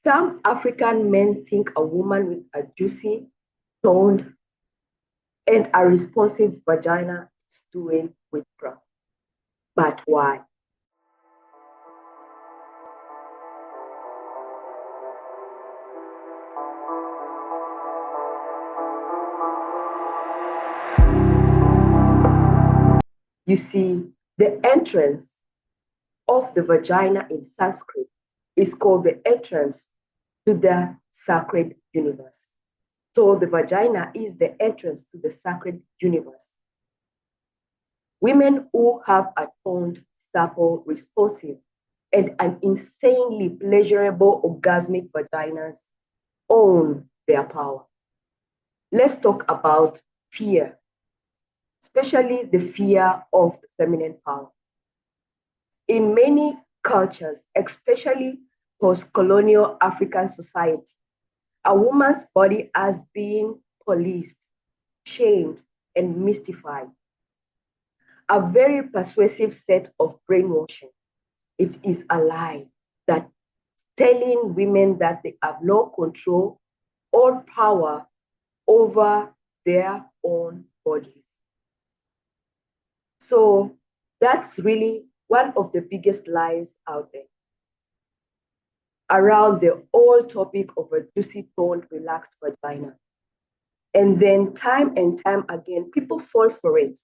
Some African men think a woman with a juicy, toned, and a responsive vagina is doing witchcraft. But why? You see, the entrance of the vagina in Sanskrit is called the entrance to the sacred universe. So the vagina is the entrance to the sacred universe. Women who have a toned, supple, responsive, and an insanely pleasurable orgasmic vaginas own their power. Let's talk about fear, especially the fear of the feminine power. In many cultures, especially post-colonial African society, a woman's body has been policed, shamed, and mystified. A very persuasive set of brainwashing. It is a lie that telling women that they have no control or power over their own bodies. So that's really one of the biggest lies out there around the whole topic of a juicy toned, relaxed vagina. And then time and time again, people fall for it.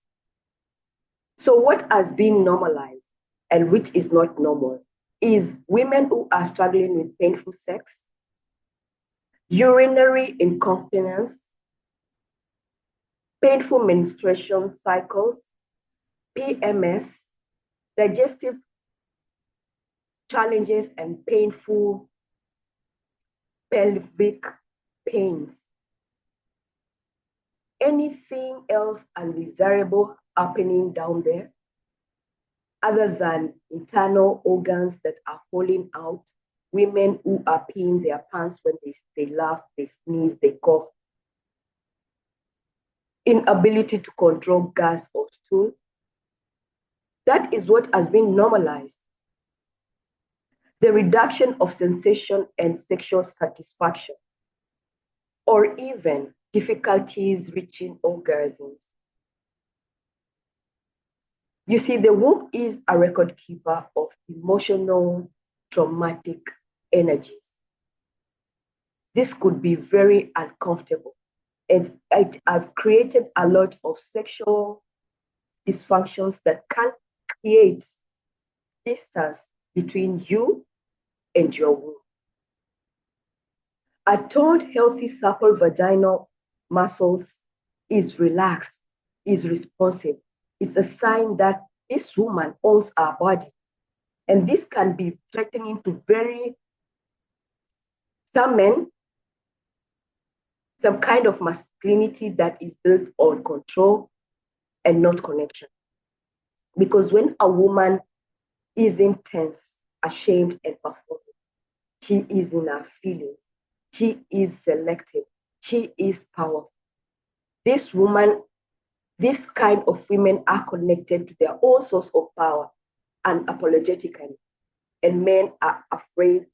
So what has been normalized and which is not normal is women who are struggling with painful sex, urinary incontinence, painful menstruation cycles, PMS, digestive challenges, and painful pelvic pains. Anything else undesirable happening down there other than internal organs that are falling out, women who are peeing their pants when they laugh, they sneeze, they cough, inability to control gas or stool. That is what has been normalized. The reduction of sensation and sexual satisfaction, or even difficulties reaching orgasms. You see, the womb is a record keeper of emotional, traumatic energies. This could be very uncomfortable, and it has created a lot of sexual dysfunctions that can create distance between you and your womb. A toned, healthy, supple vaginal muscles is relaxed, is responsive. It's a sign that this woman owns her body. And this can be threatening to some men, some kind of masculinity that is built on control and not connection. Because when a woman is intense, ashamed, and performing, she is in her feelings. She is selective. She is powerful. This kind of women are connected to their own source of power unapologetically. And men are afraid,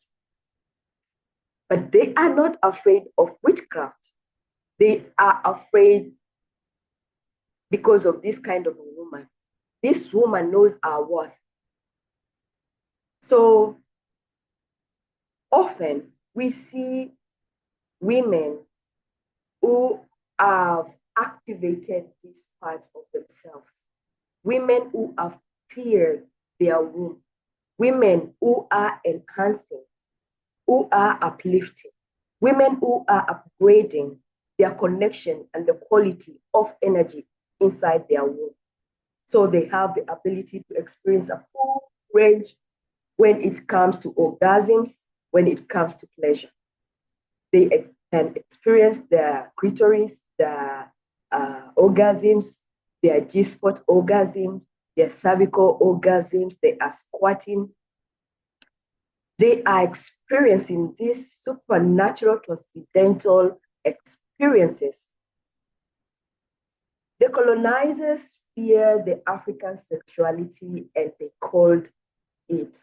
but they are not afraid of witchcraft. They are afraid because of this kind of a woman. This woman knows her worth. So often we see women who have activated these parts of themselves, women who have cleared their womb, women who are enhancing, who are uplifting, women who are upgrading their connection and the quality of energy inside their womb. So they have the ability to experience a full range when it comes to orgasms, when it comes to pleasure. They can experience their clitoris, their orgasms, their G-spot orgasms, their cervical orgasms, they are squatting. They are experiencing these supernatural transcendental experiences. The colonizers fear the African sexuality and they called it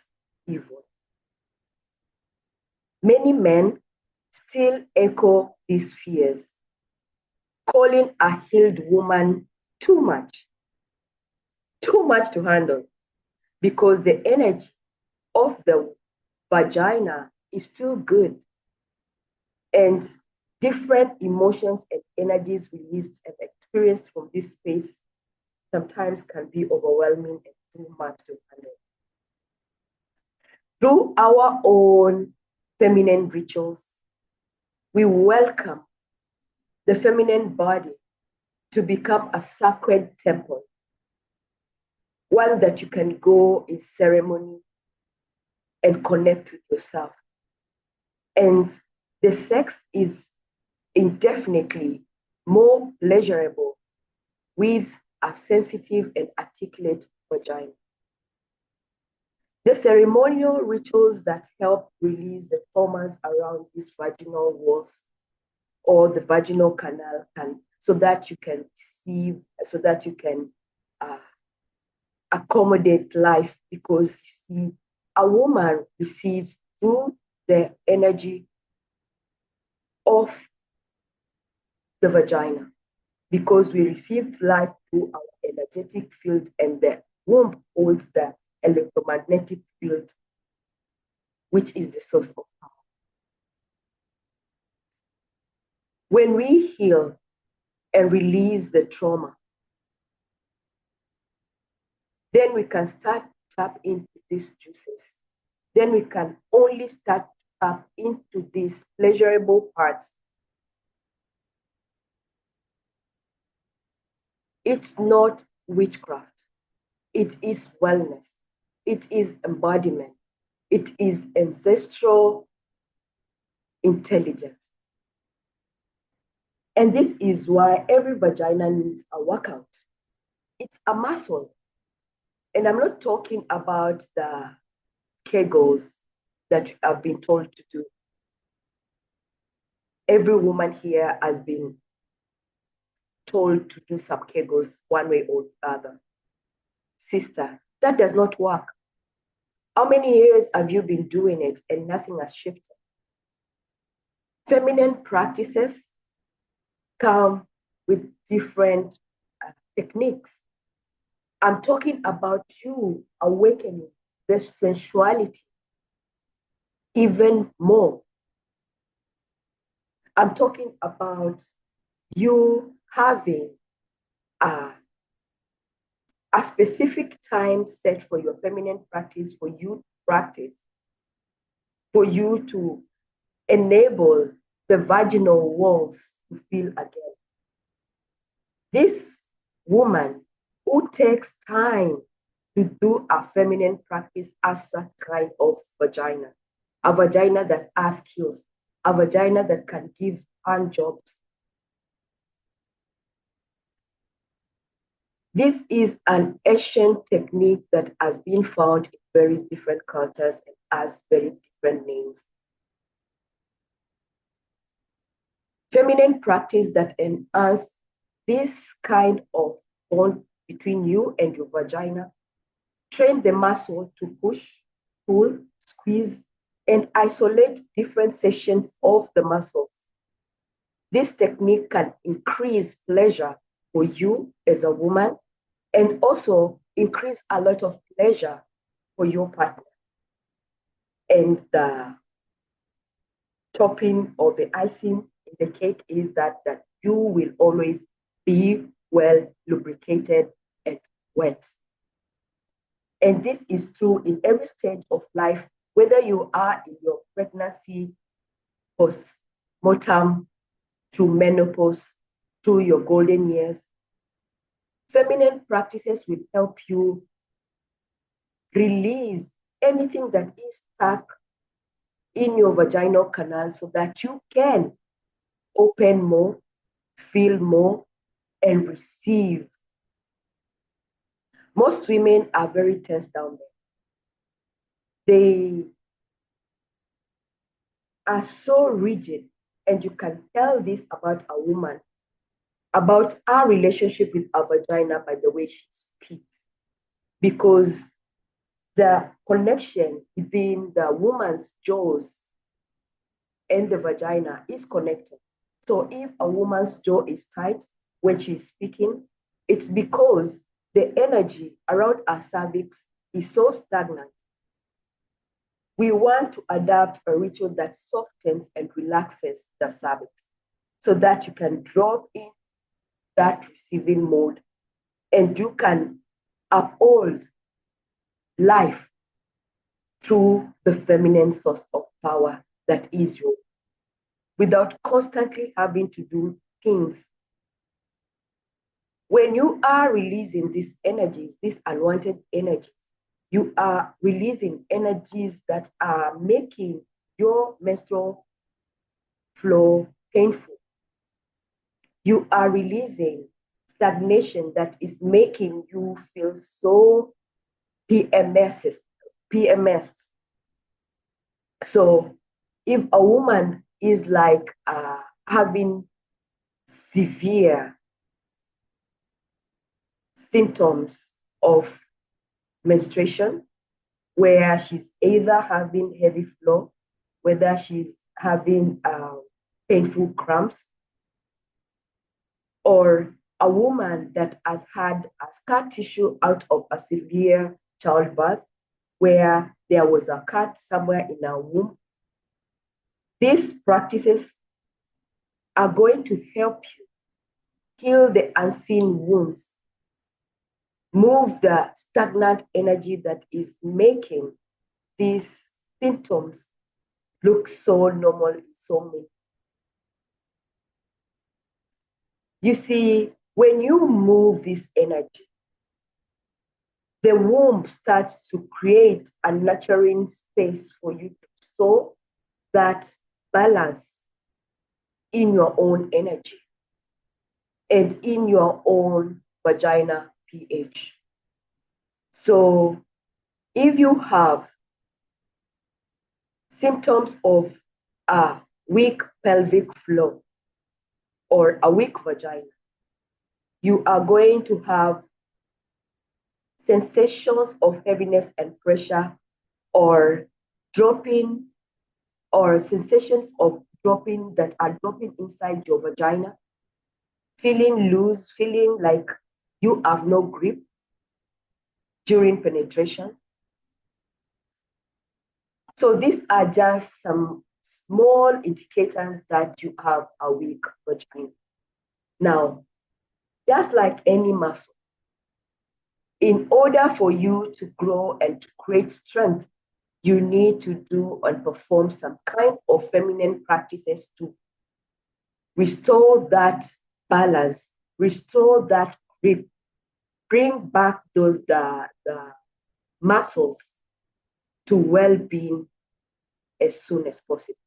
evil. Many men still echo these fears, calling a healed woman too much to handle, because the energy of the vagina is too good, and different emotions and energies released and experienced from this space sometimes can be overwhelming and too much to handle. Through our own feminine rituals, we welcome the feminine body to become a sacred temple, one that you can go in ceremony and connect with yourself. And the sex is indefinitely more pleasurable with a sensitive and articulate vagina. The ceremonial rituals that help release the traumas around these vaginal walls or the vaginal canal so that you can receive, so that you can accommodate life, because you see, a woman receives through the energy of the vagina, because we received life through our energetic field, and the womb holds the electromagnetic field, which is the source of power. When we heal and release the trauma, then we can start to tap into these juices. Then we can only start to tap into these pleasurable parts. It's not witchcraft. It is wellness. It is embodiment. It is ancestral intelligence. And this is why every vagina needs a workout. It's a muscle. And I'm not talking about the kegels that I've been told to do. Every woman here has been told to do some kegels one way or the other. Sister, that does not work. How many years have you been doing it and nothing has shifted? Feminine practices come with different techniques. I'm talking about you awakening the sensuality even more. I'm talking about you having a specific time set for your feminine practice, for you to practice, for you to enable the vaginal walls to feel again. This woman who takes time to do a feminine practice as a kind of vagina, a vagina that has skills, a vagina that can give hand jobs. This is an ancient technique that has been found in very different cultures and has very different names. Feminine practice that enhance this kind of bond between you and your vagina. Train the muscle to push, pull, squeeze, and isolate different sections of the muscles. This technique can increase pleasure for you as a woman and also increase a lot of pleasure for your partner. And the topping or the icing in the cake is that you will always be well lubricated and wet. And this is true in every stage of life, whether you are in your pregnancy, postmortem, through menopause, through your golden years. Feminine practices will help you release anything that is stuck in your vaginal canal so that you can open more, feel more, and receive. Most women are very tense down there. They are so rigid, and you can tell this about a woman, about our relationship with our vagina by the way she speaks, because the connection within the woman's jaws and the vagina is connected. So if a woman's jaw is tight when she's speaking, it's because the energy around her cervix is so stagnant. We want to adapt a ritual that softens and relaxes the cervix so that you can drop in that receiving mode and you can uphold life through the feminine source of power that is you, without constantly having to do things. When you are releasing these energies, these unwanted energies, you are releasing energies that are making your menstrual flow painful. You are releasing stagnation that is making you feel so PMS. So if a woman is like having severe symptoms of menstruation, where she's either having heavy flow, whether she's having painful cramps, or a woman that has had a scar tissue out of a severe childbirth, where there was a cut somewhere in her womb. These practices are going to help you heal the unseen wounds, move the stagnant energy that is making these symptoms look so normal in so many. You see, when you move this energy, the womb starts to create a nurturing space for you to store that balance in your own energy and in your own vagina pH. So if you have symptoms of a weak pelvic floor or a weak vagina, you are going to have sensations of heaviness and pressure, or dropping, or sensations of dropping that are dropping inside your vagina, feeling loose, feeling like you have no grip during penetration. So these are just some small indicators that you have a weak vagina. Now, just like any muscle, in order for you to grow and to create strength, you need to do and perform some kind of feminine practices to restore that balance, restore that grip, bring back the muscles to well-being as soon as possible.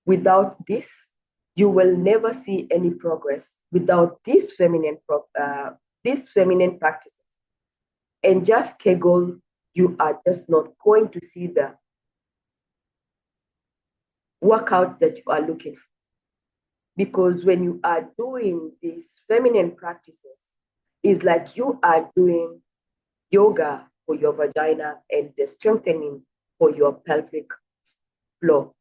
Without this, you will never see any progress without these feminine practices. And just Kegel, you are just not going to see the workout that you are looking for. Because when you are doing these feminine practices, it's like you are doing yoga for your vagina and the strengthening for your pelvic floor.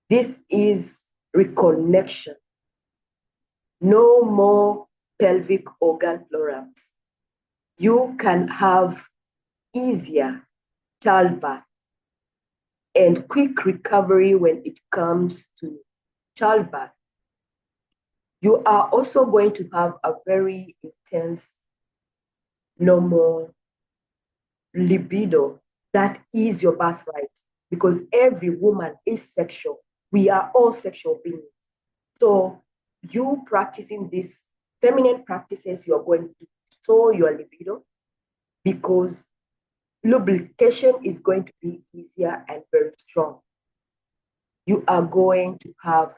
This is reconnection. No more pelvic organ flare-ups. You can have easier childbirth and quick recovery when it comes to childbirth. You are also going to have a very intense normal libido. That is your birthright, because every woman is sexual. We are all sexual beings. So you practicing these feminine practices, you're going to restore your libido, because lubrication is going to be easier and very strong. You are going to have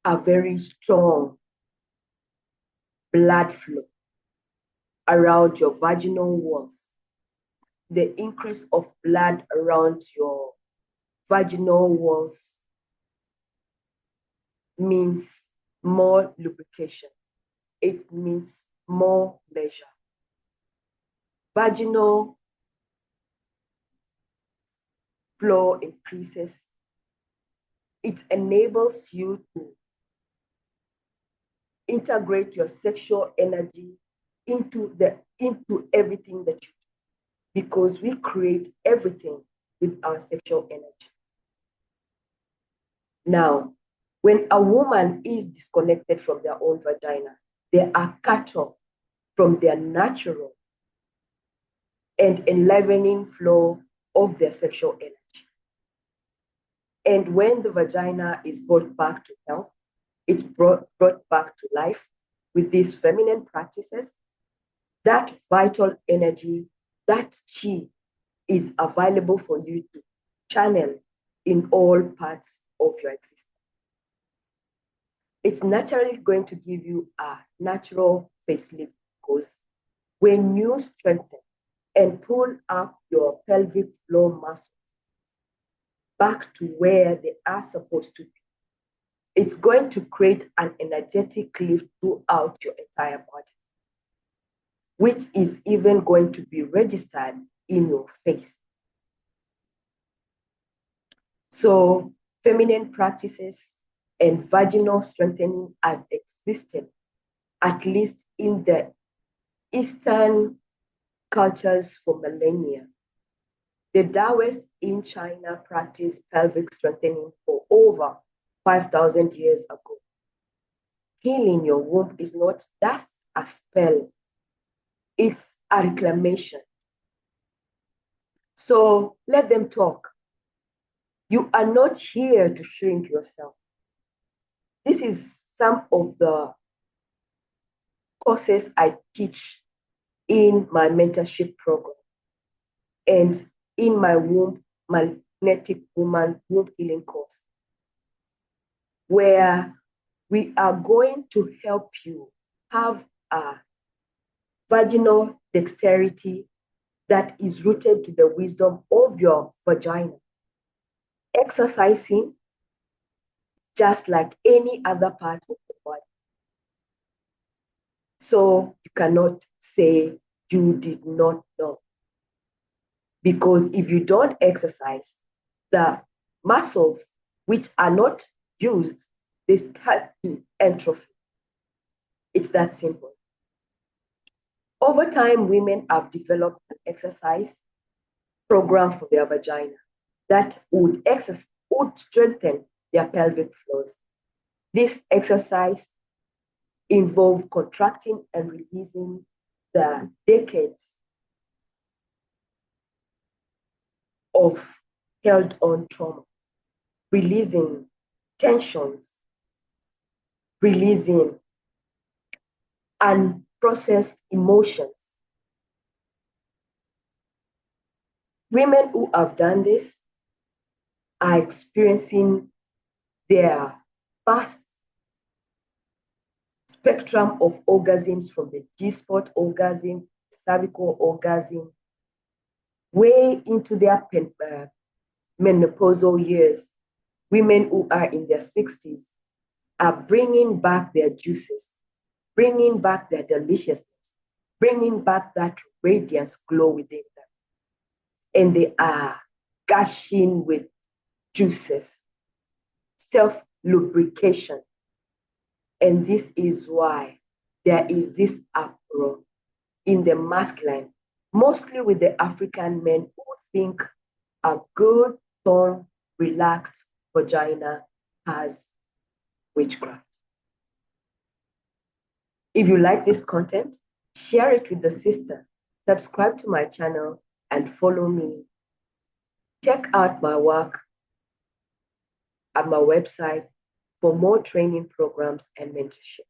a very strong blood flow around your vaginal walls. The increase of blood around your vaginal walls means more lubrication. It means more pleasure. Vaginal flow increases. It enables you to integrate your sexual energy into everything that you do, because we create everything with our sexual energy. Now, when a woman is disconnected from their own vagina, they are cut off from their natural and enlivening flow of their sexual energy. And when the vagina is brought back to health, it's brought back to life with these feminine practices, that vital energy, that chi is available for you to channel in all parts of your existence. It's naturally going to give you a natural facelift, because when you strengthen and pull up your pelvic floor muscles back to where they are supposed to be, it's going to create an energetic lift throughout your entire body, which is even going to be registered in your face. So feminine practices and vaginal strengthening has existed, at least in the Eastern cultures, for millennia. The Taoists in China practiced pelvic strengthening for over 5,000 years ago. Healing your womb is not just a spell, it's a reclamation. So let them talk. You are not here to shrink yourself. This is some of the courses I teach in my mentorship program and in my magnetic woman womb healing course, where we are going to help you have a vaginal dexterity that is rooted to the wisdom of your vagina, exercising just like any other part of the body. So you cannot say you did not know. Because if you don't exercise, the muscles which are not used, they start to atrophy. It's that simple. Over time, women have developed an exercise program for their vagina that would strengthen their pelvic floors. This exercise involves contracting and releasing the decades of held on trauma, releasing tensions, releasing unprocessed emotions. Women who have done this are experiencing their vast spectrum of orgasms, from the G-spot orgasm, cervical orgasm, way into their menopausal years. Women who are in their 60s are bringing back their juices, bringing back their deliciousness, bringing back that radiance glow within them. And they are gushing with juices, self-lubrication. And this is why there is this uproar in the masculine, mostly with the African men who think a good, tone, relaxed vagina has witchcraft. If you like this content, share it with the sister, subscribe to my channel, and follow me. Check out my work at my website for more training programs and mentorship.